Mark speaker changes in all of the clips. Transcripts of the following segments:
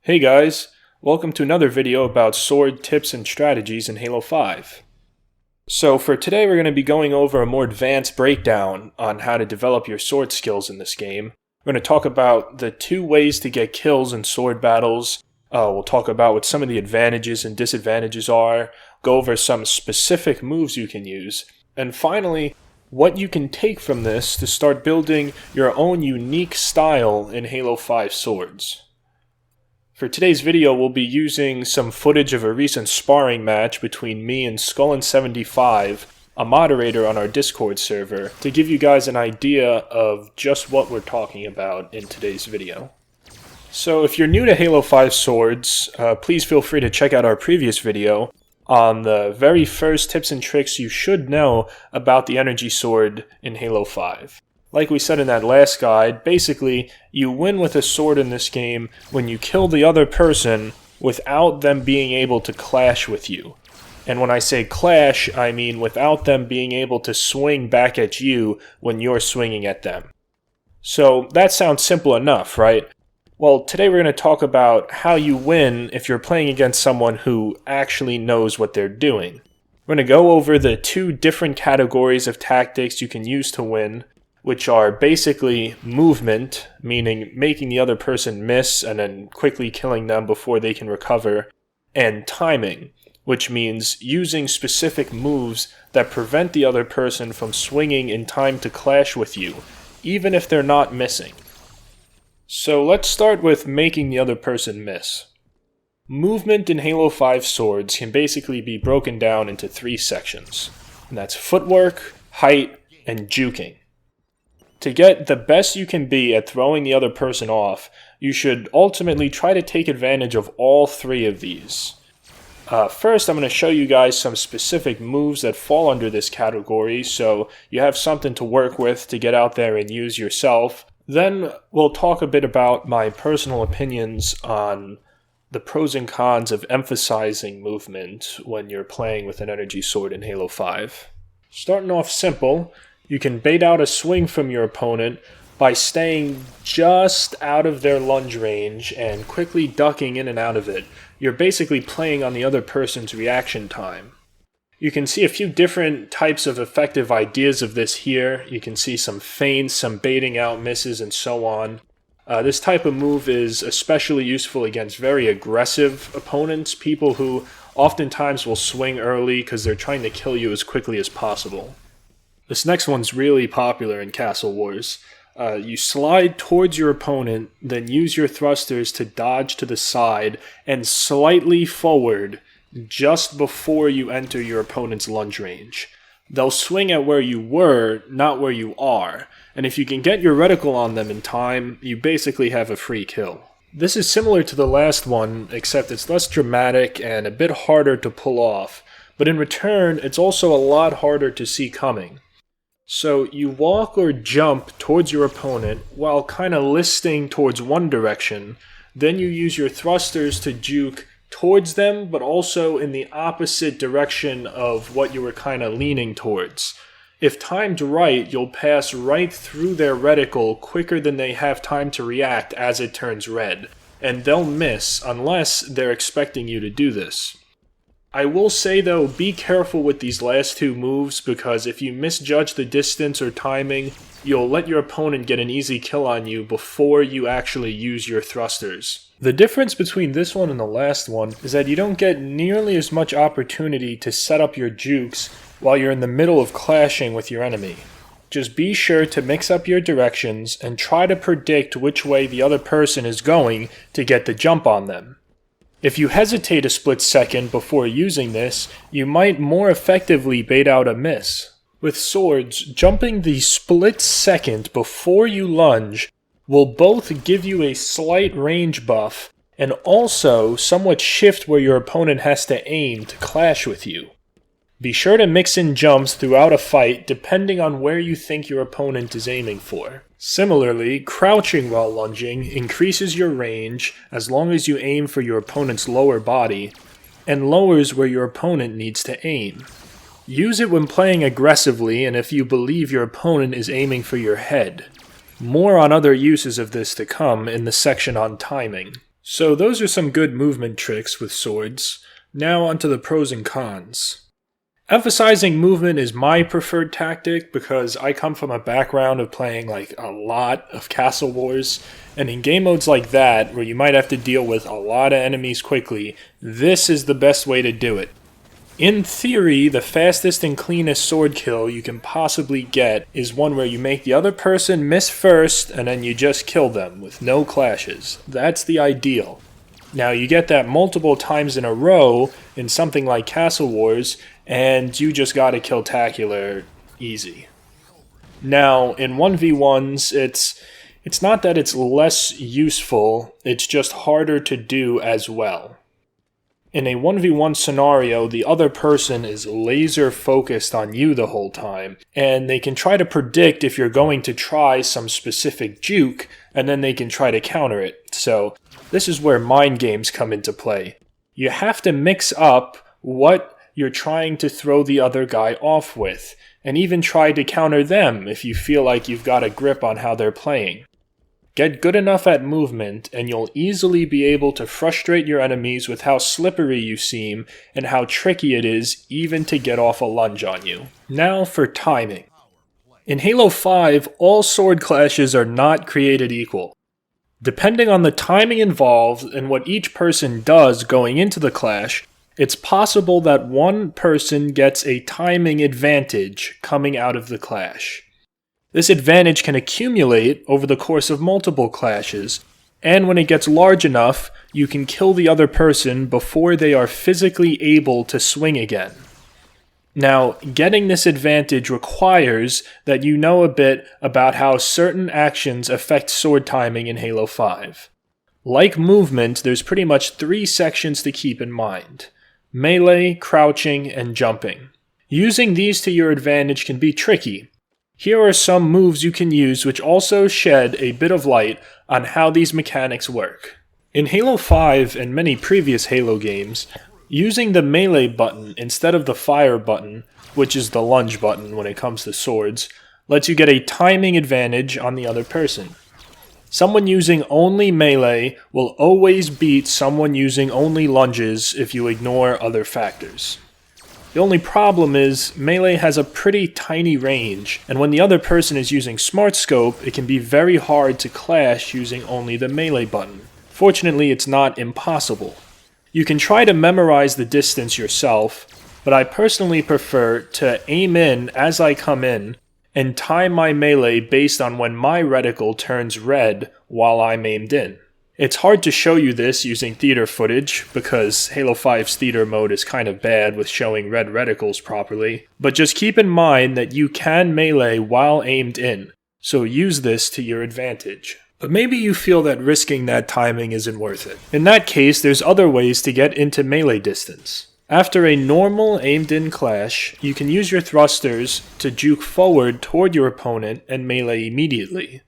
Speaker 1: Hey guys, welcome to another video about sword tips and strategies in Halo 5. So for today we're going to be going over a more advanced breakdown on how to develop your sword skills in this game. We're going to talk about the two ways to get kills in sword battles. We'll talk about what some of the advantages and disadvantages are, go over some specific moves you can use, and finally, what you can take from this to start building your own unique style in Halo 5 swords. For today's video, we'll be using some footage of a recent sparring match between me and Skullin75, a moderator on our Discord server, to give you guys an idea of just what we're talking about in today's video. So if you're new to Halo 5 swords, please feel free to check out our previous video on the very first tips and tricks you should know about the energy sword in Halo 5. Like we said in that last guide, basically, you win with a sword in this game when you kill the other person without them being able to clash with you. And when I say clash, I mean without them being able to swing back at you when you're swinging at them. So that sounds simple enough, right? Well, today we're going to talk about how you win if you're playing against someone who actually knows what they're doing. We're going to go over the two different categories of tactics you can use to win, which are basically movement, meaning making the other person miss and then quickly killing them before they can recover, and timing, which means using specific moves that prevent the other person from swinging in time to clash with you, even if they're not missing. So let's start with making the other person miss. Movement in Halo 5 swords can basically be broken down into three sections, and that's footwork, height, and juking. To get the best you can be at throwing the other person off, you should ultimately try to take advantage of all three of these. First, I'm going to show you guys some specific moves that fall under this category, so you have something to work with to get out there and use yourself. Then we'll talk a bit about my personal opinions on the pros and cons of emphasizing movement when you're playing with an energy sword in Halo 5. Starting off simple, you can bait out a swing from your opponent by staying just out of their lunge range and quickly ducking in and out of it. You're basically playing on the other person's reaction time. You can see a few different types of effective ideas of this here. You can see some feints, some baiting out misses, and so on. This type of move is especially useful against very aggressive opponents, people who oftentimes will swing early because they're trying to kill you as quickly as possible. This next one's really popular in Castle Wars. You slide towards your opponent, then use your thrusters to dodge to the side and slightly forward just before you enter your opponent's lunge range. They'll swing at where you were, not where you are, and if you can get your reticle on them in time, you basically have a free kill. This is similar to the last one, except it's less dramatic and a bit harder to pull off, but in return, it's also a lot harder to see coming. So you walk or jump towards your opponent while kind of listing towards one direction, then you use your thrusters to juke towards them, but also in the opposite direction of what you were kind of leaning towards. If timed right, you'll pass right through their reticle quicker than they have time to react as it turns red, and they'll miss unless they're expecting you to do this. I will say though, be careful with these last two moves because if you misjudge the distance or timing, you'll let your opponent get an easy kill on you before you actually use your thrusters. The difference between this one and the last one is that you don't get nearly as much opportunity to set up your jukes while you're in the middle of clashing with your enemy. Just be sure to mix up your directions and try to predict which way the other person is going to get the jump on them. If you hesitate a split second before using this, you might more effectively bait out a miss. With swords, jumping the split second before you lunge will both give you a slight range buff and also somewhat shift where your opponent has to aim to clash with you. Be sure to mix in jumps throughout a fight depending on where you think your opponent is aiming for. Similarly, crouching while lunging increases your range as long as you aim for your opponent's lower body, and lowers where your opponent needs to aim. Use it when playing aggressively and if you believe your opponent is aiming for your head. More on other uses of this to come in the section on timing. So those are some good movement tricks with swords. Now onto the pros and cons. Emphasizing movement is my preferred tactic because I come from a background of playing like a lot of Castle Wars, and in game modes like that, where you might have to deal with a lot of enemies quickly, this is the best way to do it. In theory, the fastest and cleanest sword kill you can possibly get is one where you make the other person miss first and then you just kill them with no clashes. That's the ideal. Now you get that multiple times in a row in something like Castle Wars, and you just gotta kill Tacular easy. Now, in 1v1s, it's not that it's less useful, it's just harder to do as well. In a 1v1 scenario, the other person is laser focused on you the whole time, and they can try to predict if you're going to try some specific juke, and then they can try to counter it. So, this is where mind games come into play. You have to mix up what you're trying to throw the other guy off with, and even try to counter them if you feel like you've got a grip on how they're playing. Get good enough at movement, and you'll easily be able to frustrate your enemies with how slippery you seem and how tricky it is even to get off a lunge on you. Now for timing. In Halo 5, all sword clashes are not created equal. Depending on the timing involved and what each person does going into the clash, it's possible that one person gets a timing advantage coming out of the clash. This advantage can accumulate over the course of multiple clashes, and when it gets large enough, you can kill the other person before they are physically able to swing again. Now, getting this advantage requires that you know a bit about how certain actions affect sword timing in Halo 5. Like movement, there's pretty much 3 sections to keep in mind: melee, crouching, and jumping. Using these to your advantage can be tricky. Here are some moves you can use which also shed a bit of light on how these mechanics work. In Halo 5 and many previous Halo games, using the melee button instead of the fire button, which is the lunge button when it comes to swords, lets you get a timing advantage on the other person. Someone using only melee will always beat someone using only lunges if you ignore other factors. The only problem is, melee has a pretty tiny range, and when the other person is using Smart Scope, it can be very hard to clash using only the melee button. Fortunately, it's not impossible. You can try to memorize the distance yourself, but I personally prefer to aim in as I come in, and time my melee based on when my reticle turns red while I'm aimed in. It's hard to show you this using theater footage, because Halo 5's theater mode is kind of bad with showing red reticles properly, but just keep in mind that you can melee while aimed in, so use this to your advantage. But maybe you feel that risking that timing isn't worth it. In that case, there's other ways to get into melee distance. After a normal aimed-in clash, you can use your thrusters to juke forward toward your opponent and melee immediately.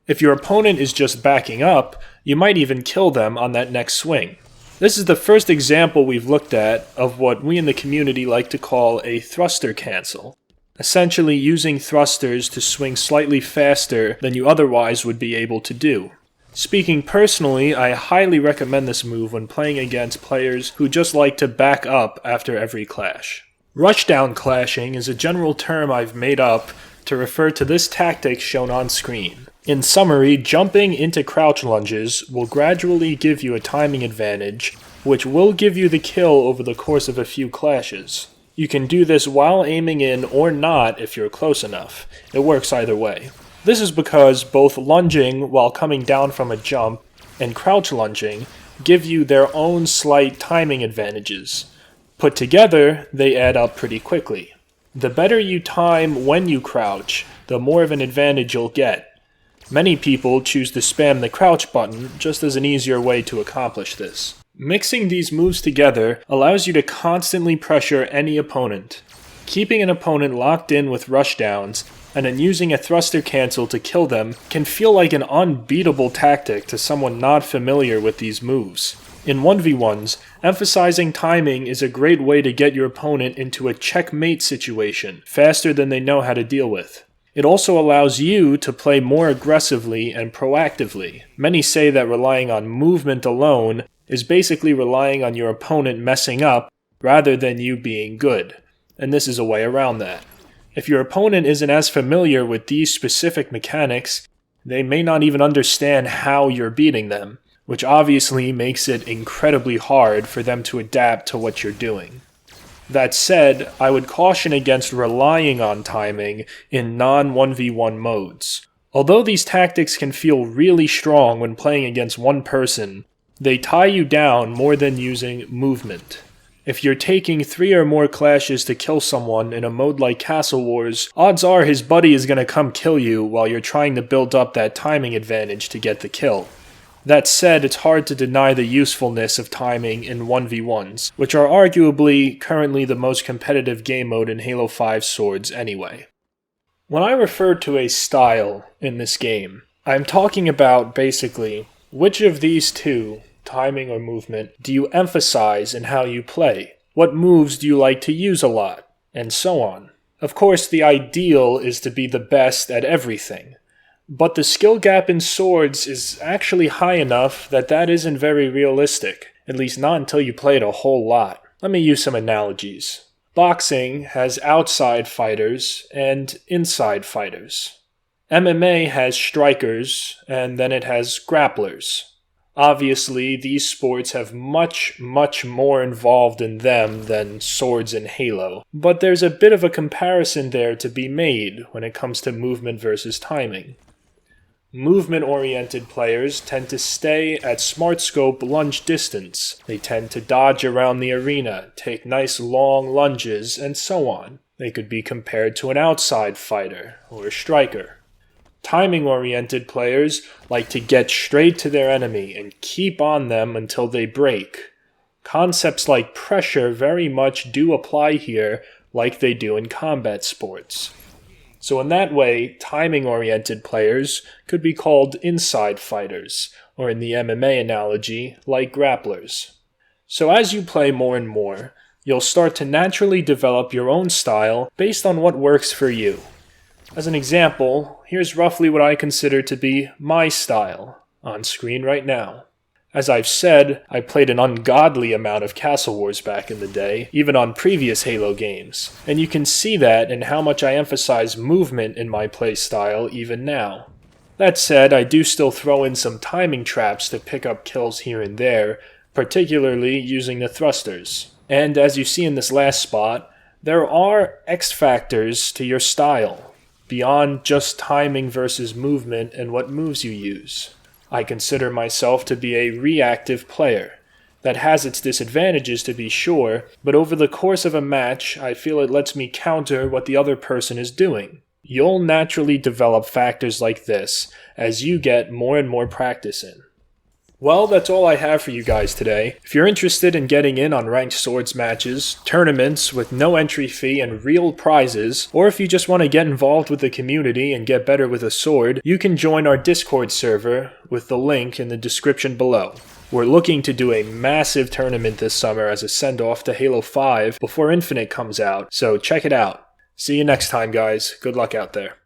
Speaker 1: If your opponent is just backing up, you might even kill them on that next swing. This is the first example we've looked at of what we in the community like to call a thruster cancel. Essentially using thrusters to swing slightly faster than you otherwise would be able to do. Speaking personally, I highly recommend this move when playing against players who just like to back up after every clash. Rushdown clashing is a general term I've made up to refer to this tactic shown on screen. In summary, jumping into crouch lunges will gradually give you a timing advantage, which will give you the kill over the course of a few clashes. You can do this while aiming in or not if you're close enough. It works either way. This is because both lunging while coming down from a jump and crouch lunging give you their own slight timing advantages. Put together, they add up pretty quickly. The better you time when you crouch, the more of an advantage you'll get. Many people choose to spam the crouch button just as an easier way to accomplish this. Mixing these moves together allows you to constantly pressure any opponent. Keeping an opponent locked in with rushdowns and then using a thruster cancel to kill them can feel like an unbeatable tactic to someone not familiar with these moves. In 1v1s, emphasizing timing is a great way to get your opponent into a checkmate situation faster than they know how to deal with. It also allows you to play more aggressively and proactively. Many say that relying on movement alone is basically relying on your opponent messing up rather than you being good, and this is a way around that. If your opponent isn't as familiar with these specific mechanics, they may not even understand how you're beating them, which obviously makes it incredibly hard for them to adapt to what you're doing. That said, I would caution against relying on timing in non-1v1 modes. Although these tactics can feel really strong when playing against one person, they tie you down more than using movement. If you're taking 3 or more clashes to kill someone in a mode like Castle Wars, odds are his buddy is going to come kill you while you're trying to build up that timing advantage to get the kill. That said, it's hard to deny the usefulness of timing in 1v1s, which are arguably currently the most competitive game mode in Halo 5 Swords anyway. When I refer to a style in this game, I'm talking about basically which of these two, timing or movement, do you emphasize in how you play? What moves do you like to use a lot? And so on. Of course, the ideal is to be the best at everything. But the skill gap in Swords is actually high enough that isn't very realistic, at least not until you play it a whole lot. Let me use some analogies. Boxing has outside fighters and inside fighters. MMA has strikers, and then it has grapplers. Obviously, these sports have much more involved in them than Swords and Halo, but there's a bit of a comparison there to be made when it comes to movement versus timing. Movement-oriented players tend to stay at smart scope lunge distance. They tend to dodge around the arena, take nice long lunges, and so on. They could be compared to an outside fighter or a striker. Timing-oriented players like to get straight to their enemy and keep on them until they break. Concepts like pressure very much do apply here like they do in combat sports. So in that way, timing-oriented players could be called inside fighters, or in the MMA analogy, like grapplers. So as you play more and more, you'll start to naturally develop your own style based on what works for you. As an example, here's roughly what I consider to be my style, on screen right now. As I've said, I played an ungodly amount of Castle Wars back in the day, even on previous Halo games, and you can see that in how much I emphasize movement in my playstyle even now. That said, I do still throw in some timing traps to pick up kills here and there, particularly using the thrusters. And as you see in this last spot, there are X factors to your style, beyond just timing versus movement and what moves you use. I consider myself to be a reactive player. That has its disadvantages to be sure, but over the course of a match, I feel it lets me counter what the other person is doing. You'll naturally develop factors like this as you get more and more practice in. Well, that's all I have for you guys today. If you're interested in getting in on ranked Swords matches, tournaments with no entry fee and real prizes, or if you just want to get involved with the community and get better with a sword, you can join our Discord server with the link in the description below. We're looking to do a massive tournament this summer as a send-off to Halo 5 before Infinite comes out, so check it out. See you next time, guys. Good luck out there.